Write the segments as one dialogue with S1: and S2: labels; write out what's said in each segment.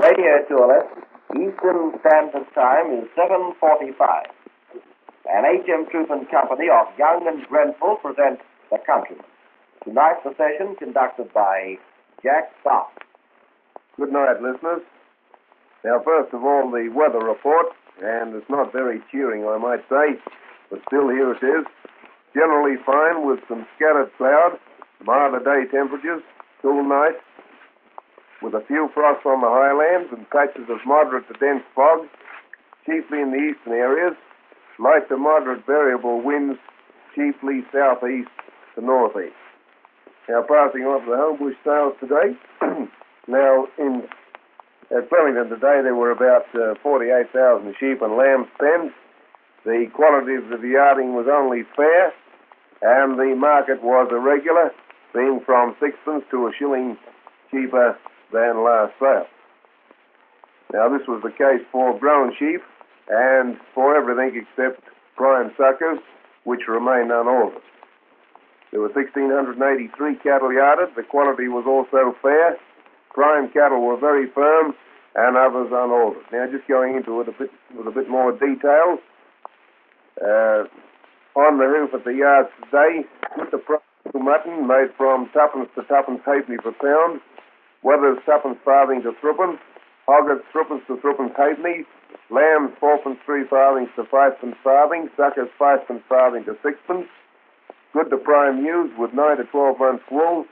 S1: Radio Tourist, Eastern Standard Time is 7:45. And H.M. Troop and Company of Young and Grenfell present The Countryman. Tonight the session conducted by Jack Stark.
S2: Good night, listeners. Now, first of all, the weather report, and it's not very cheering, I might say, but still here it is. Generally fine with some scattered cloud, milder day temperatures, cool night, with a few frosts on the highlands and patches of moderate to dense fog, chiefly in the eastern areas, light to moderate variable winds, chiefly southeast to northeast. Now, passing on to the Homebush sales today. Now, at Burlington today, there were about 48,000 sheep and lambs penned. The quality of the yarding was only fair, and the market was irregular, being from sixpence to a shilling cheaper than last sale. Now, this was the case for grown sheep and for everything except prime suckers, which remained unaltered. There were 1,683 cattle yarded. The quality was also fair. Prime cattle were very firm and others unaltered. Now, just going into it with a bit more detail, on the hoof at the yards today, with the price of mutton made from twopence to twopence halfpenny per pound, wethers twopence farthing to threepence, hoggets threepence to threepence halfpenny, lambs fourpence three farthings to fivepence farthing, suckers fivepence farthing to sixpence. Good to prime ewes with 9 to 12 months wool,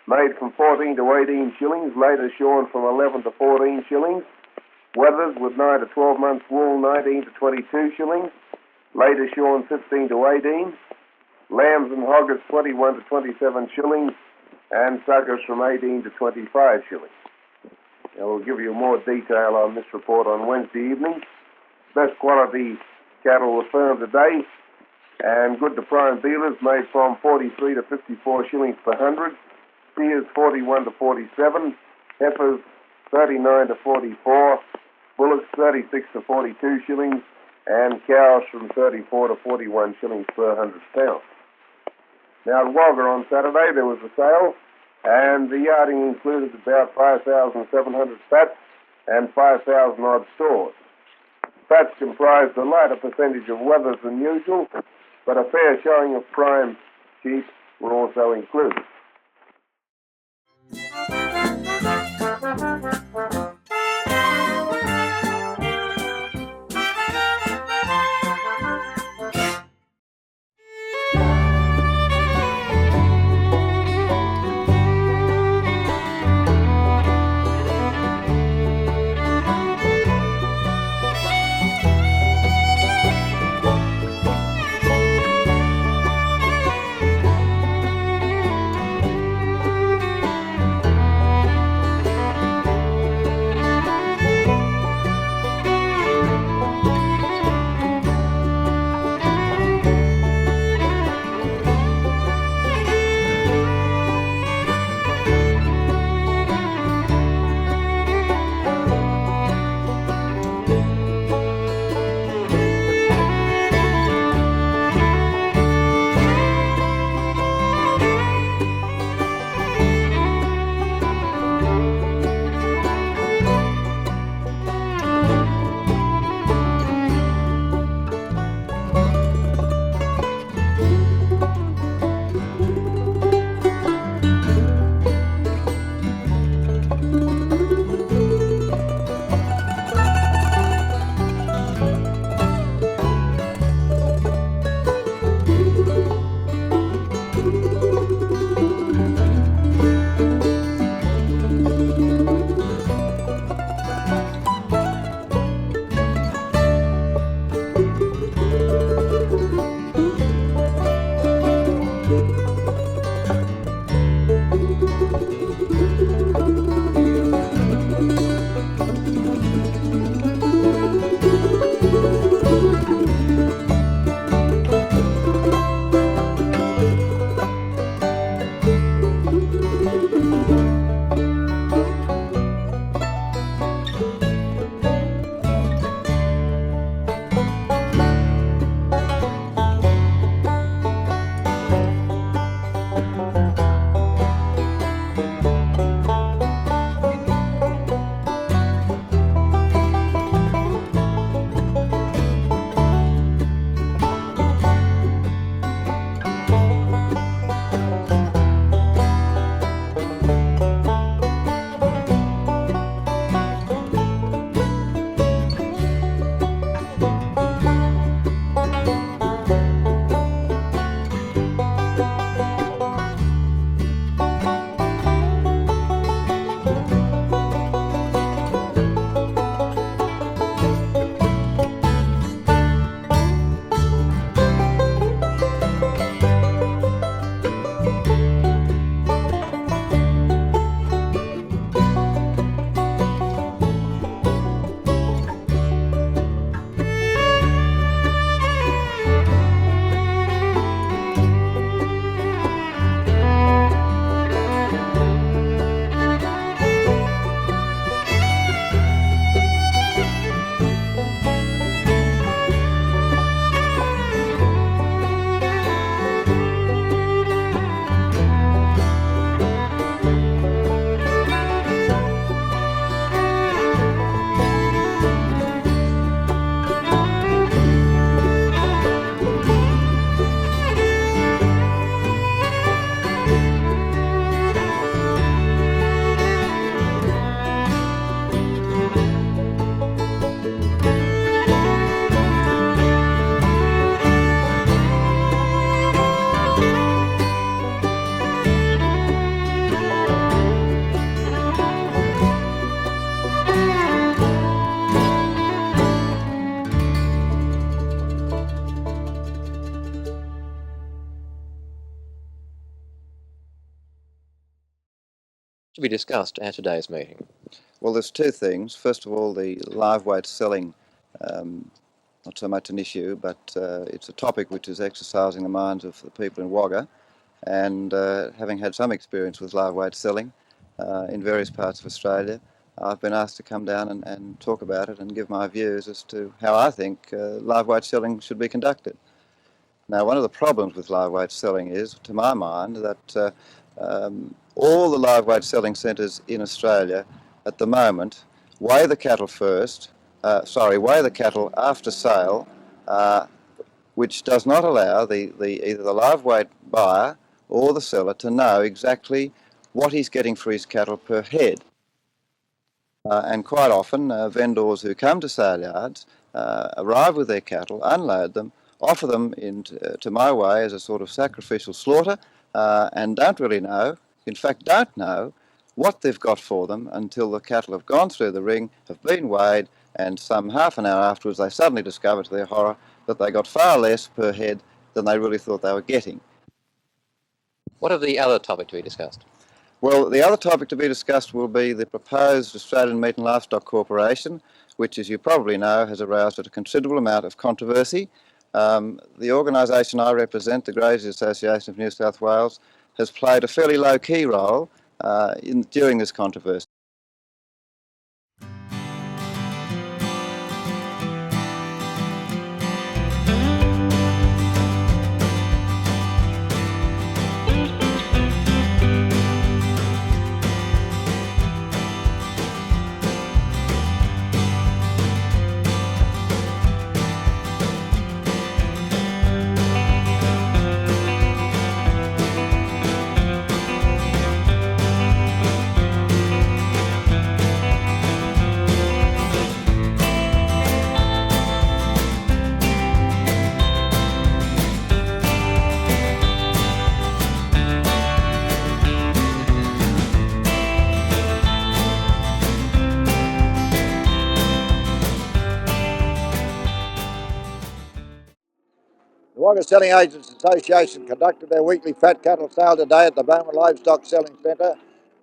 S2: made from 14 to 18 shillings, later shorn from 11 to 14 shillings. Wethers with 9 to 12 months wool, 19 to 22 shillings, later shorn 15 to 18. Lambs and hoggets 21 to 27 shillings, and suckers from 18 to 25 shillings. Now, we'll give you more detail on this report on Wednesday evening. Best quality cattle were firm today, and good to prime dealers made from 43 to 54 shillings per hundred, steers 41 to 47, heifers 39 to 44, bullocks 36 to 42 shillings, and cows from 34 to 41 shillings per 100 pounds. Now, at Wagga on Saturday, there was a sale, and the yarding included about 5,700 fats and 5,000 odd stores. Fats comprised a lighter percentage of wethers than usual, but a fair showing of prime sheep were also included.
S3: to be discussed at today's meeting?
S4: Well, there's two things. First of all, the live weight selling, not so much an issue, but it's a topic which is exercising the minds of the people in Wagga. And having had some experience with live weight selling in various parts of Australia, I've been asked to come down and talk about it and give my views as to how I think live weight selling should be conducted. Now, one of the problems with live weight selling is, to my mind, that all the live weight selling centres in Australia at the moment weigh the cattle weigh the cattle after sale, which does not allow either the live weight buyer or the seller to know exactly what he's getting for his cattle per head. And quite often, vendors who come to sale yards arrive with their cattle, unload them, offer them to my way as a sort of sacrificial slaughter, and don't really know, in fact don't know, what they've got for them until the cattle have gone through the ring, have been weighed, and some half an hour afterwards they suddenly discover to their horror that they got far less per head than they really thought they were getting.
S3: What of the other topic to be discussed?
S4: Well, the other topic to be discussed will be the proposed Australian Meat and Livestock Corporation, which, as you probably know, has aroused a considerable amount of controversy. The organisation I represent, the Graziers Association of New South Wales, has played a fairly low-key role during this controversy.
S5: The Wagga Selling Agents Association conducted their weekly fat cattle sale today at the Bowman Livestock Selling Centre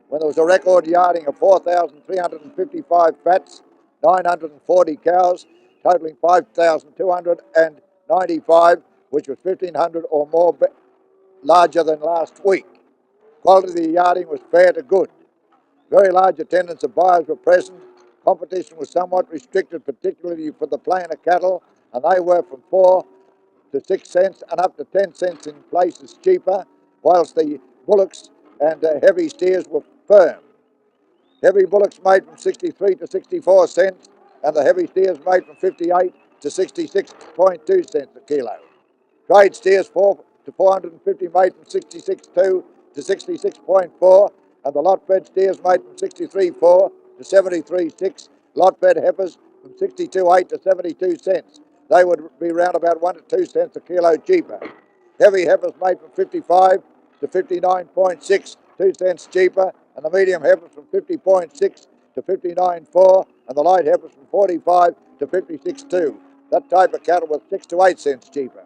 S5: when there was a record yarding of 4,355 fats, 940 cows, totalling 5,295, which was 1,500 or more larger than last week. Quality of the yarding was fair to good. Very large attendance of buyers were present. Competition was somewhat restricted, particularly for the plainer cattle, and they were from 4 to 6 cents and up to 10 cents in places cheaper, whilst the bullocks and heavy steers were firm. Heavy bullocks made from 63 to 64 cents, and the heavy steers made from 58 to 66.2 cents a kilo. Trade steers 4 to 450 made from 66.2 to 66.4, and the lot fed steers made from 63.4 to 73.6. Lot fed heifers from 62.8 to 72 cents. They would be round about 1 to 2 cents a kilo cheaper. Heavy heifers made from 55 to 59.6, 2 cents cheaper, and the medium heifers from 50.6 to 59.4, and the light heifers from 45 to 56.2. That type of cattle was 6 to 8 cents cheaper.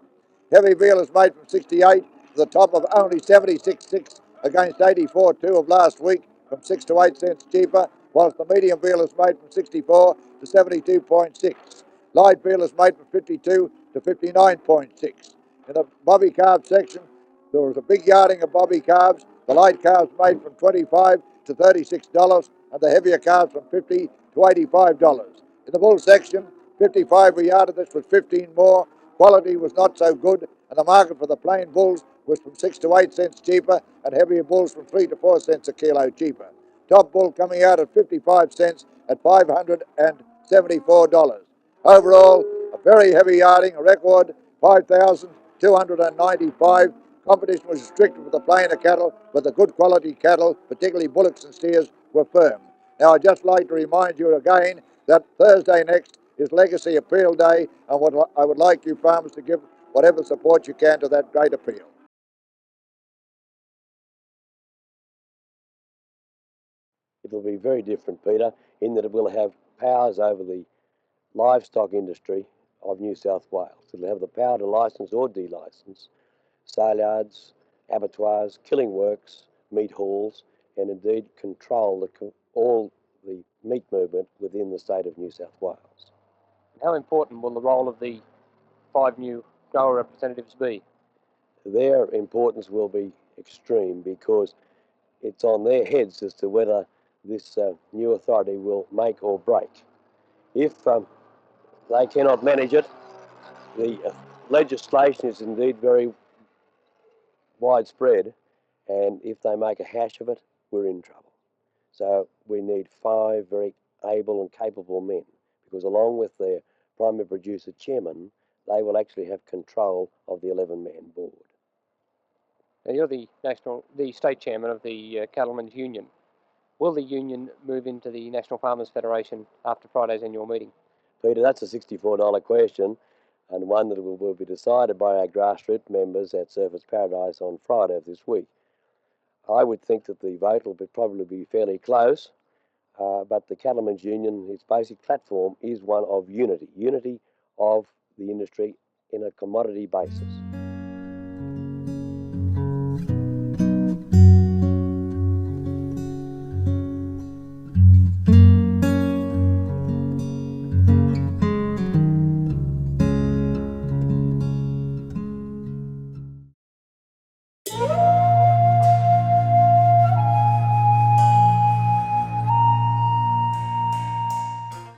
S5: Heavy veal is made from 68 to the top of only 76.6 against 84.2 of last week, from 6 to 8 cents cheaper, whilst the medium veal is made from 64 to 72.6. Light veal is made from 52 to 59.6. In the bobby calf section, there was a big yarding of bobby calves. The light calves made from $25 to $36, and the heavier calves from $50 to $85. In the bull section, 55 were yarded. This was 15 more. Quality was not so good, and the market for the plain bulls was from 6 to 8 cents cheaper, and heavier bulls from 3 to 4 cents a kilo cheaper. Top bull coming out at 55 cents at $574. Overall, a very heavy yarding, a record 5,295. Competition was restricted for the plainer cattle, but the good quality cattle, particularly bullocks and steers, were firm. Now, I'd just like to remind you again that Thursday next is Legacy Appeal Day, and I would like you farmers to give whatever support you can to that great appeal.
S6: It'll be very different, Peter, in that it will have powers over the livestock industry of New South Wales. It'll have the power to licence or de-licence sale yards, abattoirs, killing works, meat halls, and indeed control all the meat movement within the state of New South Wales.
S7: How important will the role of the 5 new grower representatives be?
S6: Their importance will be extreme because it's on their heads as to whether this new authority will make or break. If they cannot manage it, the legislation is indeed very widespread, and if they make a hash of it, we're in trouble. So we need 5 very able and capable men, because along with their primary producer chairman, they will actually have control of the 11-man board.
S7: Now, you're the state chairman of the Cattlemen's Union. Will the union move into the National Farmers Federation after Friday's annual meeting?
S6: Peter, that's a $64 question, and one that will be decided by our grassroots members at Surfers Paradise on Friday of this week. I would think that the vote will probably be fairly close, but the Cattlemen's Union, its basic platform is one of unity of the industry in a commodity basis.